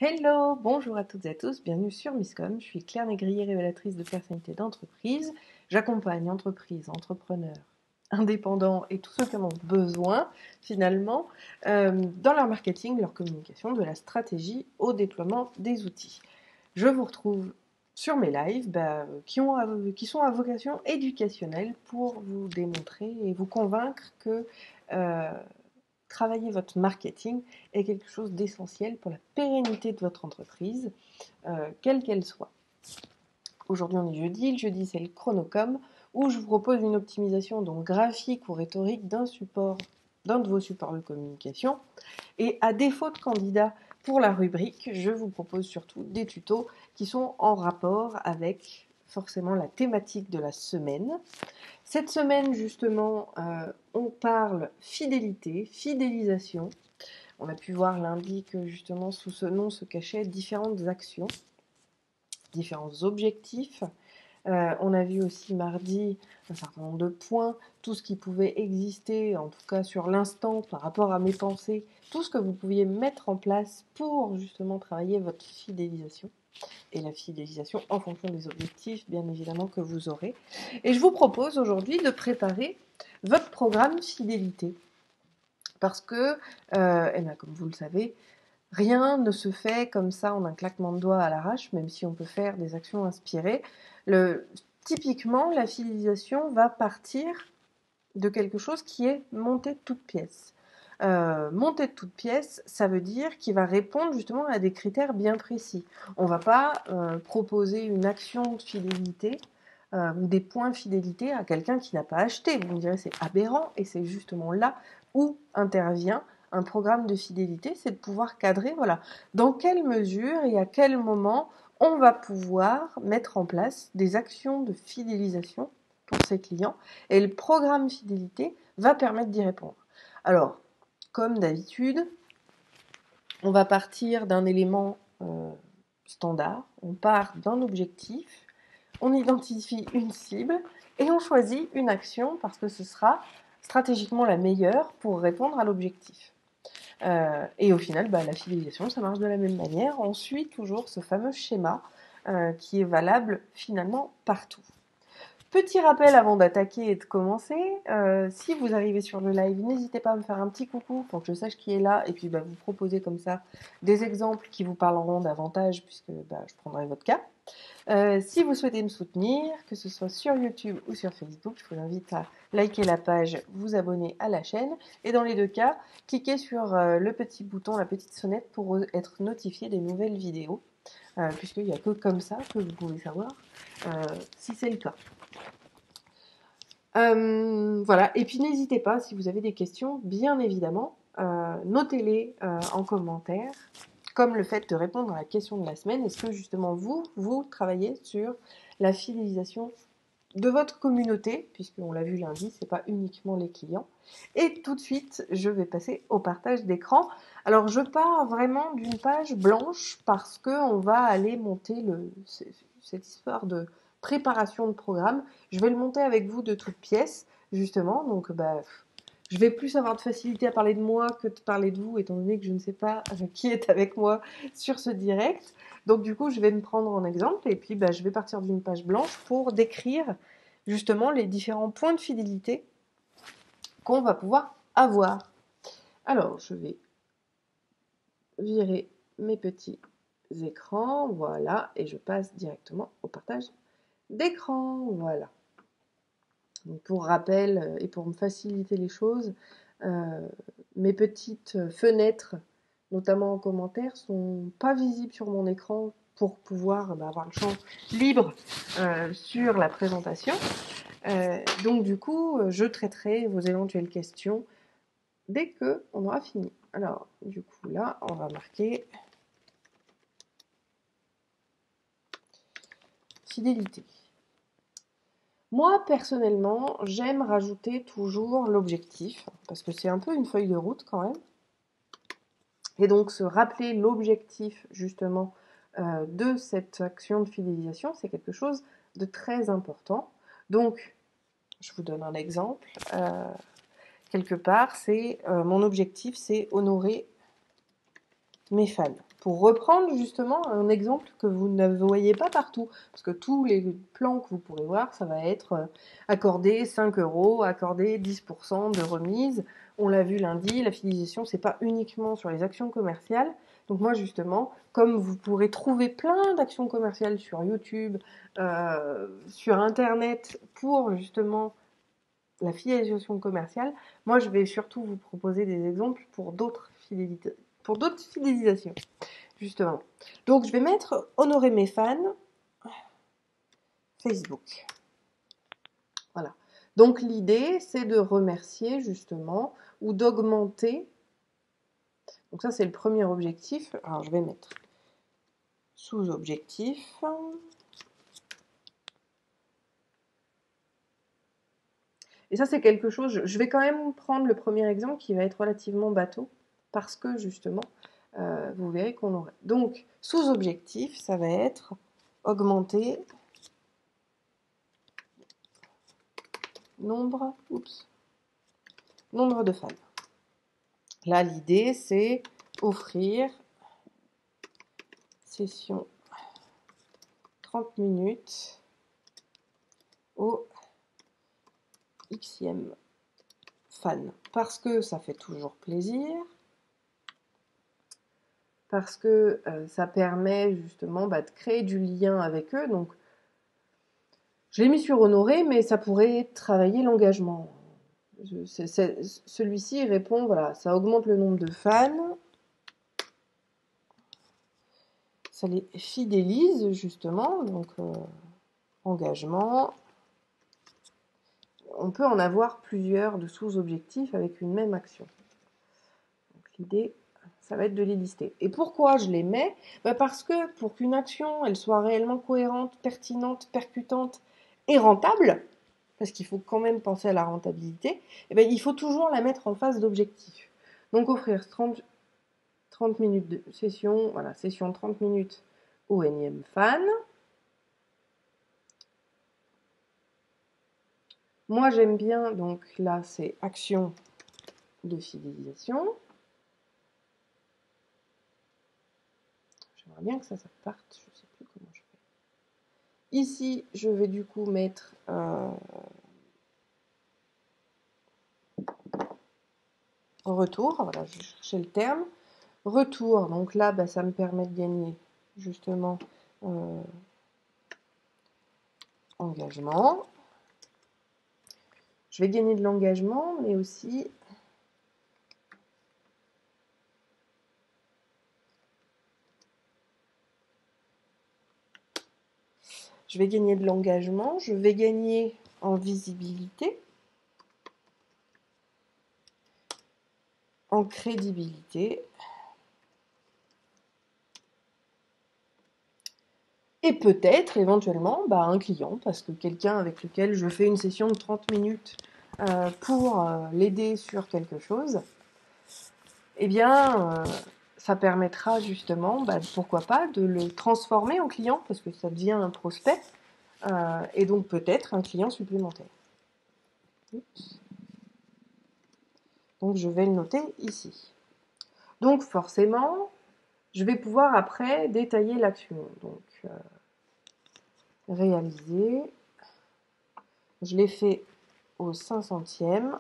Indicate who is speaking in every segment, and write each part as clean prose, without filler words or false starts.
Speaker 1: Hello, bonjour à toutes et à tous, bienvenue sur Misscom. Je suis Claire Négrier, révélatrice de personnalités d'entreprise. J'accompagne entreprises, entrepreneurs, indépendants et tous ceux qui en ont besoin finalement dans leur marketing, leur communication, de la stratégie au déploiement des outils. Je vous retrouve sur mes lives qui sont à vocation éducationnelle pour vous démontrer et vous convaincre que travailler votre marketing est quelque chose d'essentiel pour la pérennité de votre entreprise, quelle qu'elle soit. Aujourd'hui on est jeudi, le jeudi c'est le Chronocom, où je vous propose une optimisation donc graphique ou rhétorique d'un de vos supports de communication. Et à défaut de candidat pour la rubrique, je vous propose surtout des tutos qui sont en rapport avec forcément la thématique de la semaine. Cette semaine, justement, on parle fidélité, fidélisation. On a pu voir lundi que, justement, sous ce nom se cachaient différentes actions, différents objectifs. On a vu aussi mardi un certain nombre de points, tout ce qui pouvait exister, en tout cas sur l'instant, par rapport à mes pensées, tout ce que vous pouviez mettre en place pour, justement, travailler votre fidélisation. Et la fidélisation en fonction des objectifs, bien évidemment, que vous aurez. Et je vous propose aujourd'hui de préparer votre programme fidélité. Parce que, comme vous le savez, rien ne se fait comme ça en un claquement de doigts à l'arrache, même si on peut faire des actions inspirées. Typiquement, la fidélisation va partir de quelque chose qui est monté de toutes pièces. Monté de toutes pièces, ça veut dire qu'il va répondre justement à des critères bien précis. On ne va pas proposer une action de fidélité ou des points de fidélité à quelqu'un qui n'a pas acheté. Vous me direz c'est aberrant, et c'est justement là où intervient un programme de fidélité, c'est de pouvoir cadrer, voilà, dans quelle mesure et à quel moment on va pouvoir mettre en place des actions de fidélisation pour ses clients, et le programme fidélité va permettre d'y répondre. Alors, comme d'habitude, on va partir d'un élément standard, on part d'un objectif, on identifie une cible et on choisit une action parce que ce sera stratégiquement la meilleure pour répondre à l'objectif. Et au final, la fidélisation, ça marche de la même manière. On suit toujours ce fameux schéma qui est valable finalement partout. Petit rappel avant d'attaquer et de commencer, si vous arrivez sur le live, n'hésitez pas à me faire un petit coucou pour que je sache qui est là et puis vous proposer comme ça des exemples qui vous parleront davantage puisque je prendrai votre cas. Si vous souhaitez me soutenir, que ce soit sur YouTube ou sur Facebook, je vous invite à liker la page, vous abonner à la chaîne et dans les deux cas, cliquez sur le petit bouton, la petite sonnette pour être notifié des nouvelles vidéos puisqu'il n'y a que comme ça que vous pouvez savoir si c'est le cas. Voilà, et puis n'hésitez pas, si vous avez des questions, bien évidemment, notez-les en commentaire, comme le fait de répondre à la question de la semaine. Est-ce que justement vous travaillez sur la fidélisation de votre communauté, puisqu'on l'a vu lundi, c'est pas uniquement les clients. Et tout de suite, je vais passer au partage d'écran. Alors, je pars vraiment d'une page blanche parce qu'on va aller monter cette histoire de préparation de programme. Je vais le monter avec vous de toutes pièces, justement. Donc, je vais plus avoir de facilité à parler de moi que de parler de vous, étant donné que je ne sais pas qui est avec moi sur ce direct. Donc du coup, je vais me prendre en exemple et puis je vais partir d'une page blanche pour décrire justement les différents points de fidélité qu'on va pouvoir avoir. Alors, je vais virer mes petits écrans, voilà, et je passe directement au partage d'écran, voilà. Donc pour rappel et pour me faciliter les choses, mes petites fenêtres, notamment en commentaire, sont pas visibles sur mon écran pour pouvoir avoir le champ libre sur la présentation. Donc du coup, je traiterai vos éventuelles questions dès que on aura fini. Alors, du coup, là, on va marquer fidélité. Moi, personnellement, j'aime rajouter toujours l'objectif, parce que c'est un peu une feuille de route quand même. Et donc, se rappeler l'objectif, justement, de cette action de fidélisation, c'est quelque chose de très important. Donc, je vous donne un exemple. Quelque part, mon objectif, c'est honorer mes fans. pour reprendre justement un exemple que vous ne voyez pas partout. Parce que tous les plans que vous pourrez voir, ça va être accorder 5 €, accorder 10% de remise. On l'a vu lundi, la fidélisation, c'est pas uniquement sur les actions commerciales. Donc moi justement, comme vous pourrez trouver plein d'actions commerciales sur YouTube, sur Internet pour justement la fidélisation commerciale, moi je vais surtout vous proposer des exemples pour d'autres fidélisations, justement. Donc je vais mettre honorer mes fans Facebook. Voilà. Donc l'idée c'est de remercier justement ou d'augmenter. Donc ça c'est le premier objectif. Alors je vais mettre sous-objectif. Et ça, c'est quelque chose, je vais quand même prendre le premier exemple qui va être relativement bateau, parce que justement, vous verrez qu'on aurait. Donc, sous-objectif, ça va être augmenter nombre de fans. Là, l'idée, c'est offrir session 30 minutes au Xème fan. Parce que ça fait toujours plaisir. Parce que ça permet justement de créer du lien avec eux. Donc, je l'ai mis sur honoré, mais ça pourrait travailler l'engagement. Celui-ci répond, voilà, ça augmente le nombre de fans, ça les fidélise justement, donc engagement. On peut en avoir plusieurs de sous-objectifs avec une même action. Donc l'idée, ça va être de les lister. Et pourquoi je les mets ? Parce que pour qu'une action, elle soit réellement cohérente, pertinente, percutante et rentable, parce qu'il faut quand même penser à la rentabilité, il faut toujours la mettre en face d'objectifs. Donc offrir 30 minutes de session, voilà, session 30 minutes au énième fan. Moi j'aime bien, donc là c'est action de fidélisation. J'aimerais bien que ça parte, je ne sais plus comment je fais. Ici, je vais du coup mettre retour, voilà, je cherchais le terme. Retour, donc là, ça me permet de gagner justement engagement. Je vais gagner de l'engagement, mais aussi je vais gagner de l'engagement, je vais gagner en visibilité, en crédibilité, et peut-être éventuellement un client, parce que quelqu'un avec lequel je fais une session de 30 minutes pour l'aider sur quelque chose, eh bien ça permettra justement, pourquoi pas, de le transformer en client, parce que ça devient un prospect, et donc peut-être un client supplémentaire. Oups. Donc je vais le noter ici. Donc forcément, je vais pouvoir après détailler l'action. Donc réaliser. Je l'ai fait au 500e.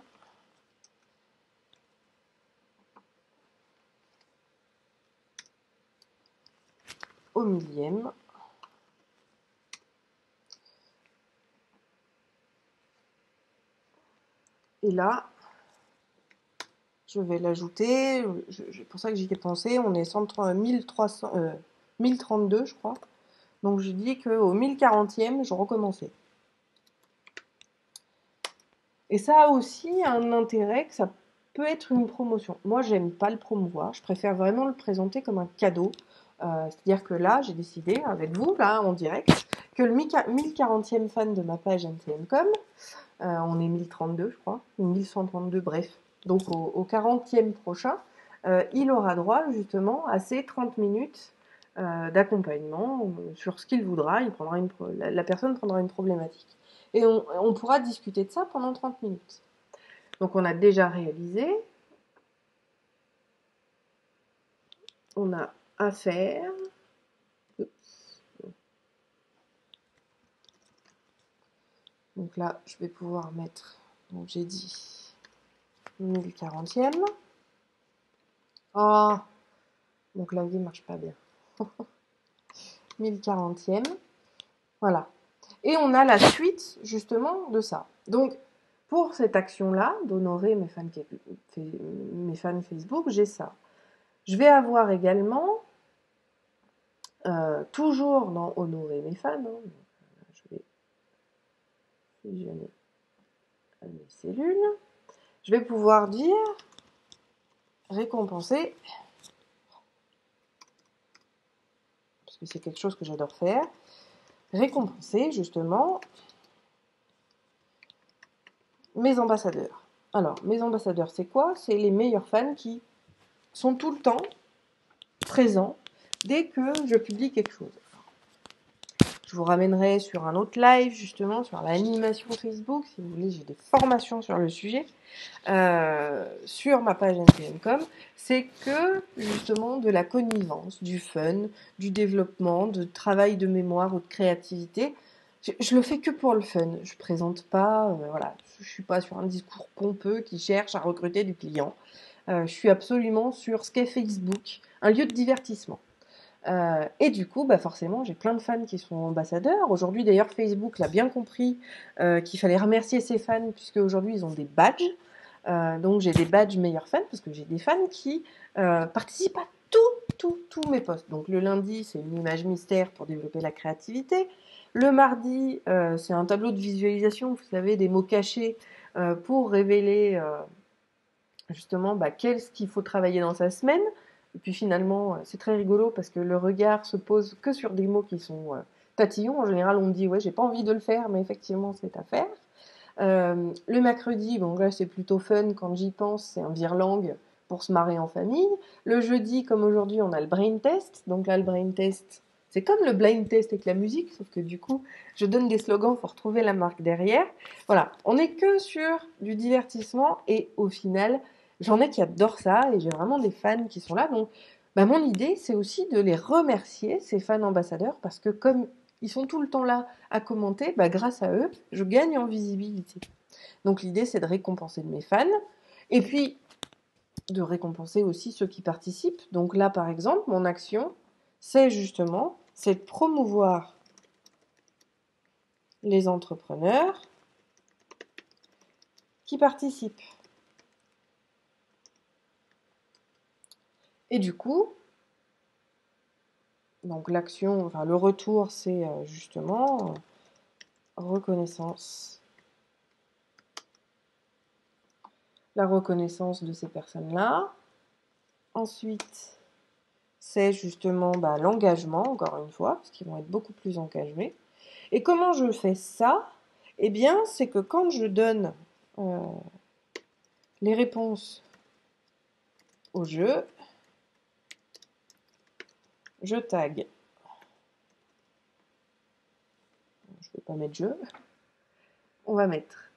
Speaker 1: Au 1000e. Et là, je vais l'ajouter. C'est pour ça que j'y ai pensé. On est 1032, je crois. Donc je dis qu'au 1040e, je recommençais. Et ça a aussi un intérêt que ça peut être une promotion. Moi, j'aime pas le promouvoir. Je préfère vraiment le présenter comme un cadeau. C'est-à-dire que là, j'ai décidé, avec vous, là, en direct, que le 1040e fan de ma page NTMcom, on est 1032, je crois, ou 1132, bref. Donc au 40e prochain, il aura droit justement à ces 30 minutes d'accompagnement sur ce qu'il voudra. La personne prendra une problématique. Et on pourra discuter de ça pendant 30 minutes. Donc on a déjà réalisé. On a à faire. Donc là, je vais pouvoir mettre, donc j'ai dit 1040e. Oh, mon clavier ne marche pas bien. 1040e. Voilà. Et on a la suite, justement, de ça. Donc, pour cette action-là, d'honorer mes fans Facebook, j'ai ça. Je vais avoir également, toujours dans honorer mes fans, hein, je vais fusionner mes cellules, je vais pouvoir dire récompenser, parce que c'est quelque chose que j'adore faire, récompenser justement mes ambassadeurs. Alors, mes ambassadeurs, c'est quoi? C'est les meilleurs fans qui sont tout le temps présents dès que je publie quelque chose. Je vous ramènerai sur un autre live, justement, sur l'animation Facebook. Si vous voulez, j'ai des formations sur le sujet. Sur ma page NTM.com, c'est que, justement, de la connivence, du fun, du développement, de travail de mémoire ou de créativité. Je le fais que pour le fun. Je présente pas, voilà, je suis pas sur un discours pompeux qui cherche à recruter du client. Je suis absolument sur ce qu'est Facebook, un lieu de divertissement. Et du coup, bah forcément, j'ai plein de fans qui sont ambassadeurs. Aujourd'hui, d'ailleurs, Facebook l'a bien compris qu'il fallait remercier ses fans, puisque aujourd'hui, ils ont des badges. Donc, j'ai des badges meilleurs fans, parce que j'ai des fans qui participent à tous mes posts. Donc, le lundi, c'est une image mystère pour développer la créativité. Le mardi, c'est un tableau de visualisation, vous savez, des mots cachés pour révéler justement qu'est-ce qu'il faut travailler dans sa semaine. Et puis finalement, c'est très rigolo parce que le regard se pose que sur des mots qui sont tatillons. En général, on me dit, ouais, j'ai pas envie de le faire, mais effectivement, c'est à faire. Le mercredi, bon là, c'est plutôt fun quand j'y pense, c'est un virelangue pour se marrer en famille. Le jeudi, comme aujourd'hui, on a le brain test. Donc là, le brain test, c'est comme le blind test avec la musique, sauf que du coup, je donne des slogans pour retrouver la marque derrière. Voilà, on n'est que sur du divertissement et au final, j'en ai qui adorent ça et j'ai vraiment des fans qui sont là. Donc, mon idée, c'est aussi de les remercier, ces fans ambassadeurs, parce que comme ils sont tout le temps là à commenter, grâce à eux, je gagne en visibilité. Donc l'idée, c'est de récompenser mes fans et puis de récompenser aussi ceux qui participent. Donc là, par exemple, mon action, c'est justement, c'est de promouvoir les entrepreneurs qui participent. Et du coup, donc l'action, enfin le retour, c'est justement reconnaissance. La reconnaissance de ces personnes-là. Ensuite, c'est justement l'engagement, encore une fois, parce qu'ils vont être beaucoup plus engagés. Et comment je fais ça? Eh bien, c'est que quand je donne les réponses au jeu, je tag. Je ne vais pas mettre jeu. On va mettre.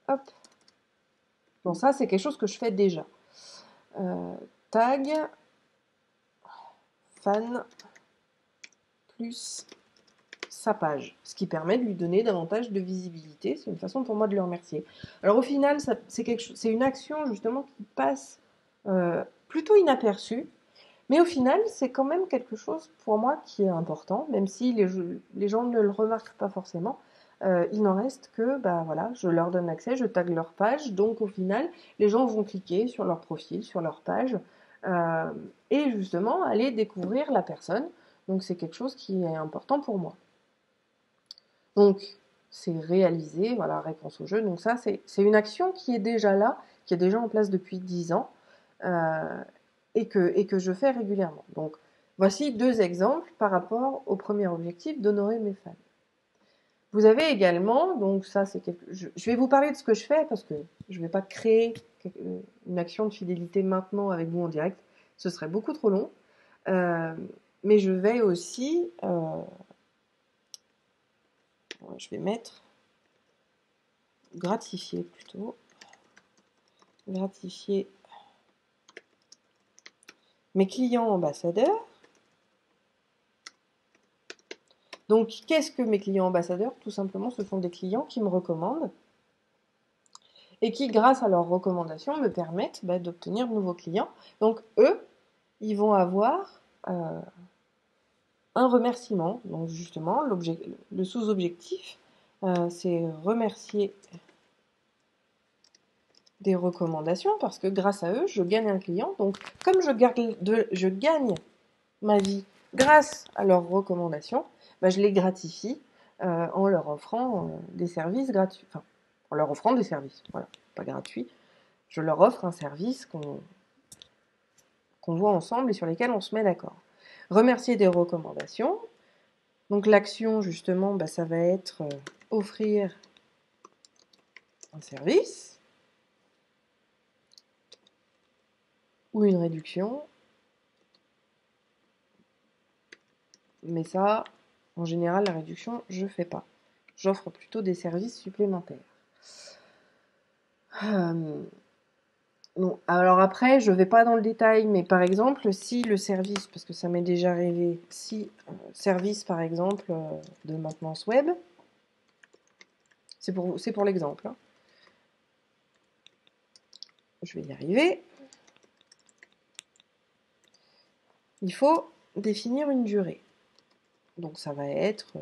Speaker 1: Hop. Donc ça, c'est quelque chose que je fais déjà. Tag fan plus sa page, ce qui permet de lui donner davantage de visibilité. C'est une façon pour moi de le remercier. Alors au final, c'est une action justement qui passe plutôt inaperçue, mais au final, c'est quand même quelque chose pour moi qui est important, même si les gens ne le remarquent pas forcément. Il n'en reste que, voilà, je leur donne accès, je tag leur page, donc au final, les gens vont cliquer sur leur profil, sur leur page, et justement aller découvrir la personne. Donc c'est quelque chose qui est important pour moi. Donc c'est réalisé, voilà, réponse au jeu. Donc ça, c'est une action qui est déjà là, qui est déjà en place depuis 10 ans, et que je fais régulièrement. Donc voici 2 exemples par rapport au premier objectif d'honorer mes fans. Vous avez également, donc ça c'est je vais vous parler de ce que je fais parce que je ne vais pas créer une action de fidélité maintenant avec vous en direct, ce serait beaucoup trop long. Mais je vais aussi, je vais mettre gratifier plutôt, gratifier mes clients ambassadeurs. Donc, qu'est-ce que mes clients ambassadeurs? Tout simplement, ce sont des clients qui me recommandent et qui, grâce à leurs recommandations, me permettent d'obtenir de nouveaux clients. Donc, eux, ils vont avoir un remerciement. Donc, justement, le sous-objectif, c'est remercier des recommandations parce que grâce à eux, je gagne un client. Donc, comme je gagne ma vie grâce à leurs recommandations, je les gratifie en leur offrant des services gratuits. Enfin, en leur offrant des services, voilà, pas gratuits. Je leur offre un service qu'on voit ensemble et sur lesquels on se met d'accord. Remercier des recommandations. Donc l'action, justement, ça va être offrir un service ou une réduction. Mais ça, en général, la réduction, je ne fais pas. J'offre plutôt des services supplémentaires. Non. Alors après, je ne vais pas dans le détail, mais par exemple, si le service, parce que ça m'est déjà arrivé, si service par exemple de maintenance web, c'est pour l'exemple. Hein. Je vais y arriver. Il faut définir une durée. Donc ça va être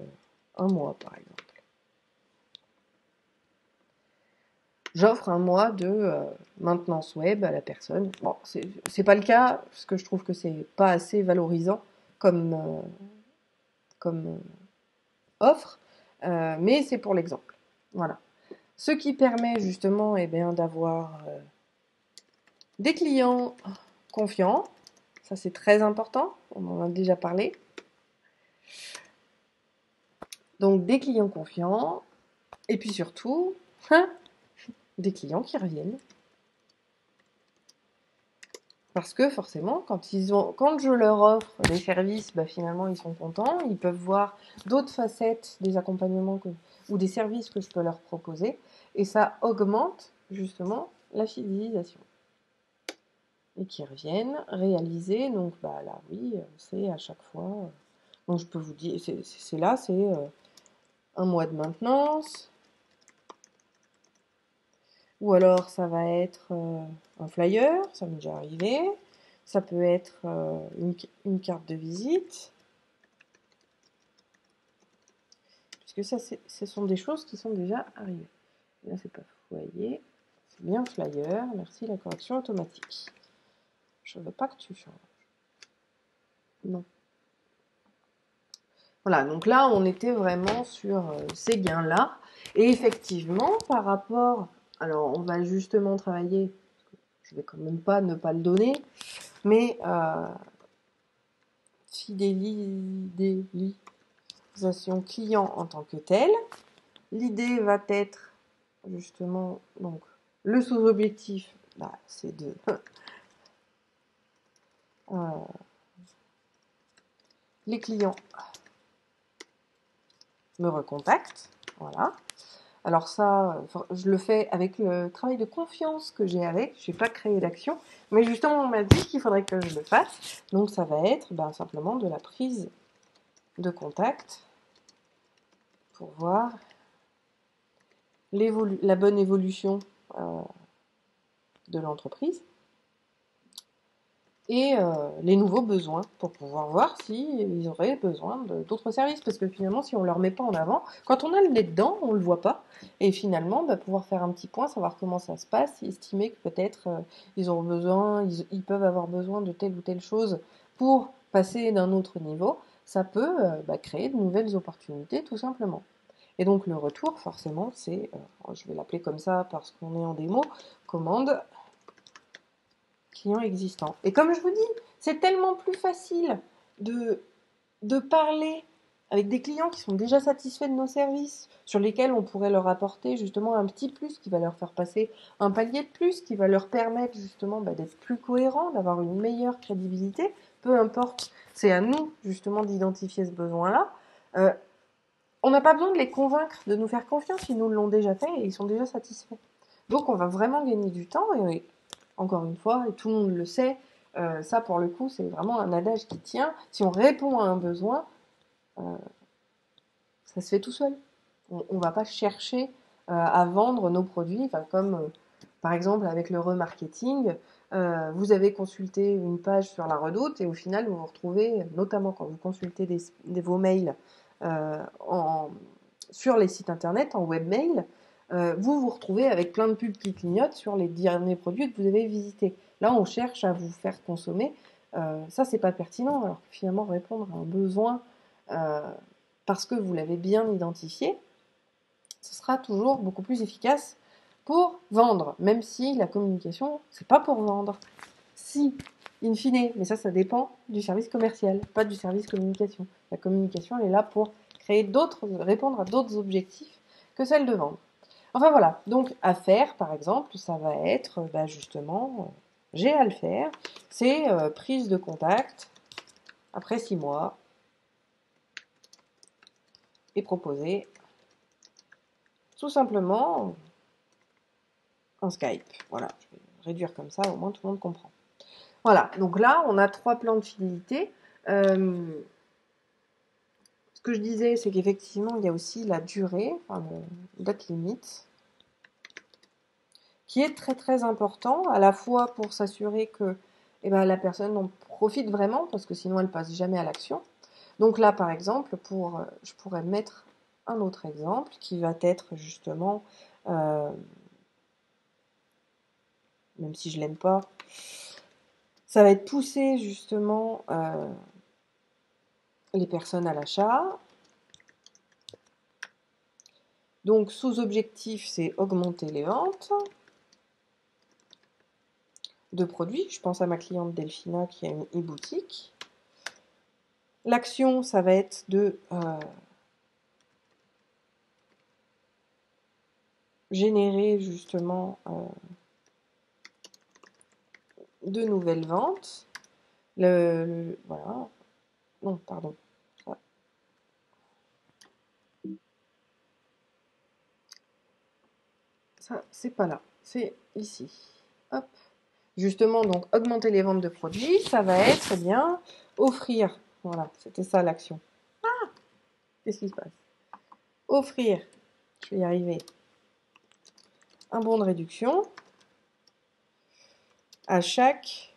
Speaker 1: 1 mois par exemple. J'offre 1 mois de maintenance web à la personne. Bon, c'est pas le cas, parce que je trouve que c'est pas assez valorisant comme offre, mais c'est pour l'exemple. Voilà. Ce qui permet justement d'avoir des clients confiants. Ça, c'est très important. On en a déjà parlé. Donc, des clients confiants. Et puis surtout, des clients qui reviennent. Parce que forcément, quand je leur offre des services, finalement, ils sont contents. Ils peuvent voir d'autres facettes des accompagnements ou des services que je peux leur proposer. Et ça augmente justement la fidélisation. Et qui reviennent réaliser. Donc là, oui, c'est à chaque fois. Donc je peux vous dire, c'est 1 mois de maintenance. Ou alors ça va être un flyer, ça m'est déjà arrivé. Ça peut être une carte de visite. Puisque ça, ce sont des choses qui sont déjà arrivées. Là, c'est pas foyer, c'est bien flyer. Merci la correction automatique. Je ne veux pas que tu changes. Non. Voilà, donc là, on était vraiment sur ces gains-là. Et effectivement, par rapport... Alors, on va justement travailler... Je vais quand même pas ne pas le donner, mais fidélisation client en tant que telle. L'idée va être justement... Donc, le sous-objectif, c'est de... les clients me recontactent, voilà. Alors ça, je le fais avec le travail de confiance que j'ai avec. Je n'ai pas créé d'action, mais justement on m'a dit qu'il faudrait que je le fasse. Donc ça va être simplement de la prise de contact pour voir la bonne évolution de l'entreprise et les nouveaux besoins pour pouvoir voir s'ils auraient besoin d'autres services. Parce que finalement, si on ne leur met pas en avant, quand on a le nez dedans, on ne le voit pas. Et finalement, pouvoir faire un petit point, savoir comment ça se passe, estimer que peut-être ils peuvent avoir besoin de telle ou telle chose pour passer d'un autre niveau, ça peut créer de nouvelles opportunités tout simplement. Et donc le retour, forcément, c'est, je vais l'appeler comme ça parce qu'on est en démo, commande client existant. Et comme je vous dis, c'est tellement plus facile de parler avec des clients qui sont déjà satisfaits de nos services, sur lesquels on pourrait leur apporter justement un petit plus qui va leur faire passer un palier de plus, qui va leur permettre justement d'être plus cohérents, d'avoir une meilleure crédibilité, peu importe, c'est à nous justement d'identifier ce besoin-là. On n'a pas besoin de les convaincre de nous faire confiance, ils nous l'ont déjà fait et ils sont déjà satisfaits. Donc on va vraiment gagner du temps et encore une fois, et tout le monde le sait, Ça, pour le coup, c'est vraiment un adage qui tient. Si on répond à un besoin, ça se fait tout seul. On ne va pas chercher à vendre nos produits, comme par exemple avec le remarketing. Vous avez consulté une page sur la Redoute et au final, vous vous retrouvez, notamment quand vous consultez vos mails sur les sites internet, en webmail, vous vous retrouvez avec plein de pubs qui clignotent sur les derniers produits que vous avez visités. Là, on cherche à vous faire consommer. Ça, c'est pas pertinent. Alors finalement, répondre à un besoin parce que vous l'avez bien identifié, ce sera toujours beaucoup plus efficace pour vendre, même si la communication, c'est pas pour vendre. Si, in fine, mais ça dépend du service commercial, pas du service communication. La communication, elle est là pour répondre à d'autres objectifs que celle de vendre. Enfin voilà, donc à faire, par exemple, ça va être justement, j'ai à le faire, c'est prise de contact après 6 mois et proposer tout simplement un Skype. Voilà, je vais réduire comme ça, au moins tout le monde comprend. Voilà, donc là, on a 3 plans de fidélité. Ce que je disais, c'est qu'effectivement, il y a aussi la durée, enfin, la date limite, qui est très très important, à la fois pour s'assurer que la personne en profite vraiment, parce que sinon elle passe jamais à l'action. Donc là, par exemple, je pourrais mettre un autre exemple qui va être justement, même si je l'aime pas, ça va être pousser justement les personnes à l'achat. Donc sous-objectif, c'est augmenter les ventes de produits. Je pense à ma cliente Delphina qui a une e-boutique. L'action, ça va être de générer justement de nouvelles ventes. Voilà. Non, pardon. Ça, c'est pas là. C'est ici. Hop. Justement, donc, augmenter les ventes de produits, ça va être bien offrir. Voilà, c'était ça l'action. Ah, qu'est-ce qui se passe? Offrir, je vais y arriver, un bon de réduction à chaque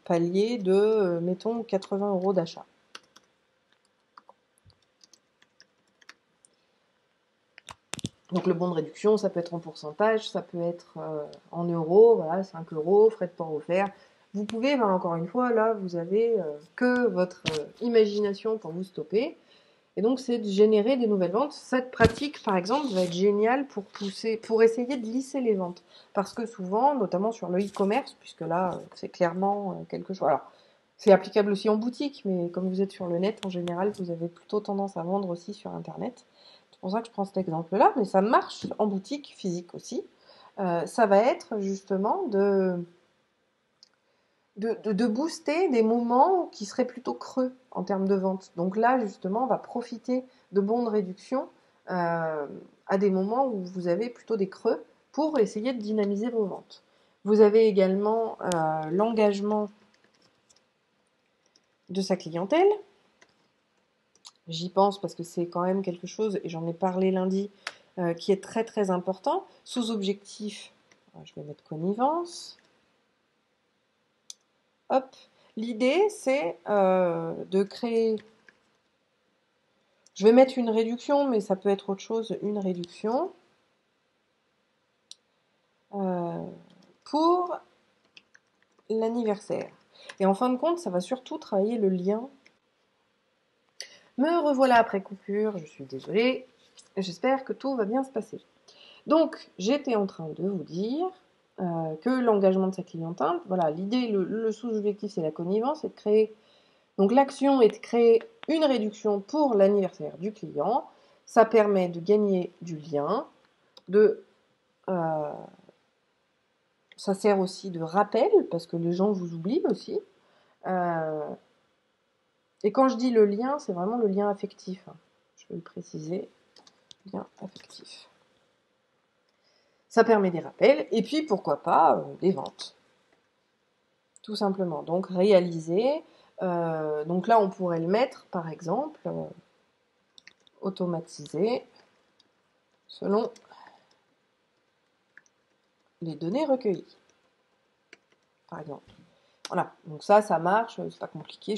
Speaker 1: palier de, mettons, 80 € d'achat. Donc le bon de réduction, ça peut être en pourcentage, ça peut être en euros, voilà, 5 €, frais de port offerts. Vous pouvez, encore une fois, là, vous avez que votre imagination pour vous stopper. Et donc, c'est de générer des nouvelles ventes. Cette pratique, par exemple, va être géniale pour essayer de lisser les ventes. Parce que souvent, notamment sur le e-commerce, puisque là, c'est clairement quelque chose. Alors, c'est applicable aussi en boutique, mais comme vous êtes sur le net, en général, vous avez plutôt tendance à vendre aussi sur Internet. C'est pour ça que je prends cet exemple-là, mais ça marche en boutique physique aussi. Ça va être justement de booster des moments qui seraient plutôt creux en termes de vente. Donc là, justement, on va profiter de bons de réduction à des moments où vous avez plutôt des creux pour essayer de dynamiser vos ventes. Vous avez également l'engagement de sa clientèle. J'y pense parce que c'est quand même quelque chose, et j'en ai parlé lundi, qui est très très important. Sous objectif, je vais mettre connivence. Hop. L'idée, c'est de créer... Je vais mettre une réduction, mais ça peut être autre chose, une réduction. Pour l'anniversaire. Et en fin de compte, ça va surtout travailler le lien. Me revoilà après coupure, je suis désolée. J'espère que tout va bien se passer. Donc, j'étais en train de vous dire que l'engagement de sa clientèle, voilà, l'idée, le sous-objectif, c'est la connivence, c'est de créer... Donc, l'action est de créer une réduction pour l'anniversaire du client. Ça permet de gagner du lien, ça sert aussi de rappel, parce que les gens vous oublient aussi. Et quand je dis le lien, c'est vraiment le lien affectif. Je vais le préciser. Lien affectif. Ça permet des rappels. Et puis, pourquoi pas, des ventes. tout simplement. Donc réaliser. Donc là, on pourrait le mettre, par exemple, automatiser selon les données recueillies, par exemple. Voilà, donc ça marche, c'est pas compliqué,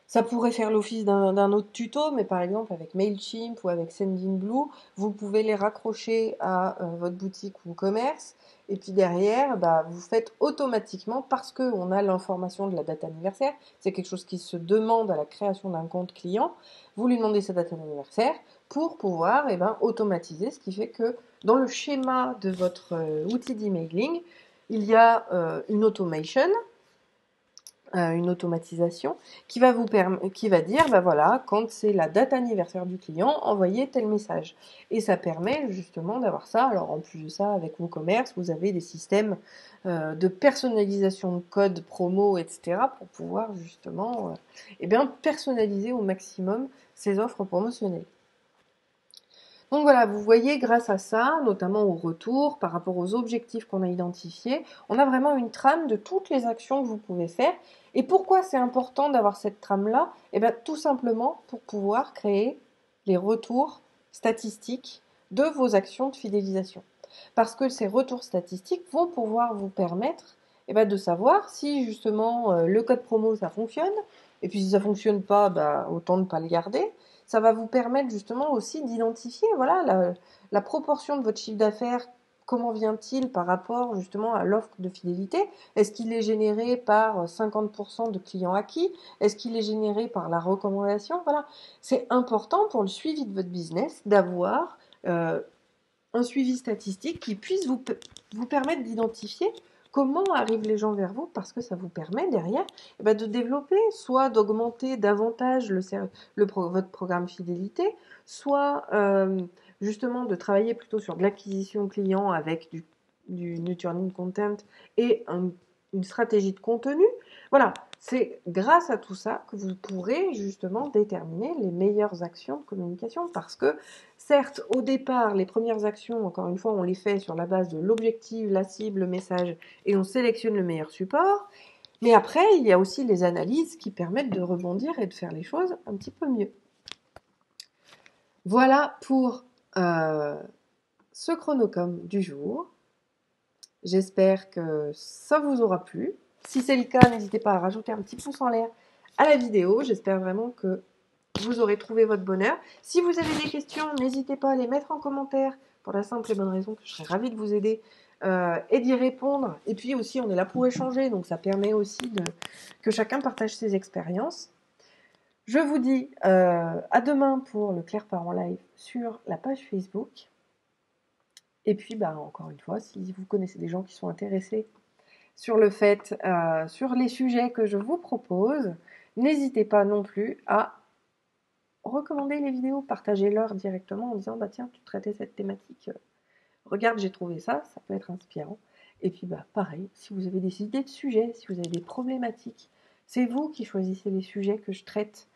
Speaker 1: ça pourrait faire l'office d'un autre tuto, mais par exemple avec Mailchimp ou avec Sendinblue, vous pouvez les raccrocher à votre boutique ou commerce, et puis derrière, vous faites automatiquement, parce qu'on a l'information de la date anniversaire, c'est quelque chose qui se demande à la création d'un compte client, vous lui demandez sa date anniversaire pour pouvoir automatiser, ce qui fait que dans le schéma de votre outil d'emailing, il y a une automatisation qui va dire voilà, quand c'est la date anniversaire du client, envoyez tel message. Et ça permet justement d'avoir ça. Alors en plus de ça, avec WooCommerce, vous avez des systèmes de personnalisation de code promo, etc. pour pouvoir justement personnaliser au maximum ces offres promotionnelles. Donc voilà, vous voyez, grâce à ça, notamment au retour, par rapport aux objectifs qu'on a identifiés, on a vraiment une trame de toutes les actions que vous pouvez faire. Et pourquoi c'est important d'avoir cette trame-là? Tout simplement pour pouvoir créer les retours statistiques de vos actions de fidélisation. Parce que ces retours statistiques vont pouvoir vous permettre de savoir si justement le code promo ça fonctionne, et puis si ça fonctionne pas, autant ne pas le garder. Ça va vous permettre justement aussi d'identifier la proportion de votre chiffre d'affaires, comment vient-il par rapport justement à l'offre de fidélité. Est-ce qu'il est généré par 50% de clients acquis? Est-ce qu'il est généré par la recommandation? Voilà, c'est important pour le suivi de votre business d'avoir un suivi statistique qui puisse vous permettre d'identifier comment arrivent les gens vers vous, parce que ça vous permet derrière de développer, soit d'augmenter davantage votre programme fidélité, soit justement de travailler plutôt sur de l'acquisition client avec du nurturing content et une stratégie de contenu. Voilà, c'est grâce à tout ça que vous pourrez justement déterminer les meilleures actions de communication, parce que certes, au départ, les premières actions, encore une fois, on les fait sur la base de l'objectif, la cible, le message, et on sélectionne le meilleur support. Mais après, il y a aussi les analyses qui permettent de rebondir et de faire les choses un petit peu mieux. Voilà pour ce chronocom du jour. J'espère que ça vous aura plu. Si c'est le cas, n'hésitez pas à rajouter un petit pouce en l'air à la vidéo. J'espère vraiment que vous aurez trouvé votre bonheur. Si vous avez des questions, n'hésitez pas à les mettre en commentaire, pour la simple et bonne raison que je serais ravie de vous aider et d'y répondre. Et puis aussi, on est là pour échanger, donc ça permet aussi que chacun partage ses expériences. Je vous dis à demain pour le Claire part en live sur la page Facebook. Et puis, encore une fois, si vous connaissez des gens qui sont intéressés sur sur les sujets que je vous propose, n'hésitez pas non plus à recommander les vidéos, partagez-leur directement en disant tiens, tu traitais cette thématique, regarde, j'ai trouvé ça peut être inspirant. Et puis pareil, si vous avez des idées de sujets, si vous avez des problématiques, c'est vous qui choisissez les sujets que je traite.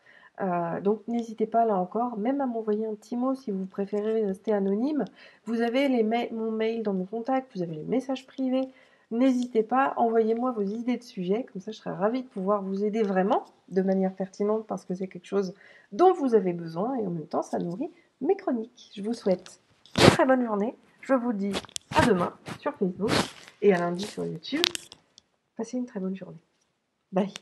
Speaker 1: Donc n'hésitez pas là encore, même à m'envoyer un petit mot si vous préférez rester anonyme. Vous avez mon mail dans mes contacts, vous avez les messages privés. N'hésitez pas, envoyez-moi vos idées de sujets, comme ça je serai ravie de pouvoir vous aider vraiment de manière pertinente, parce que c'est quelque chose dont vous avez besoin et en même temps ça nourrit mes chroniques. Je vous souhaite une très bonne journée. Je vous dis à demain sur Facebook et à lundi sur YouTube. Passez une très bonne journée. Bye.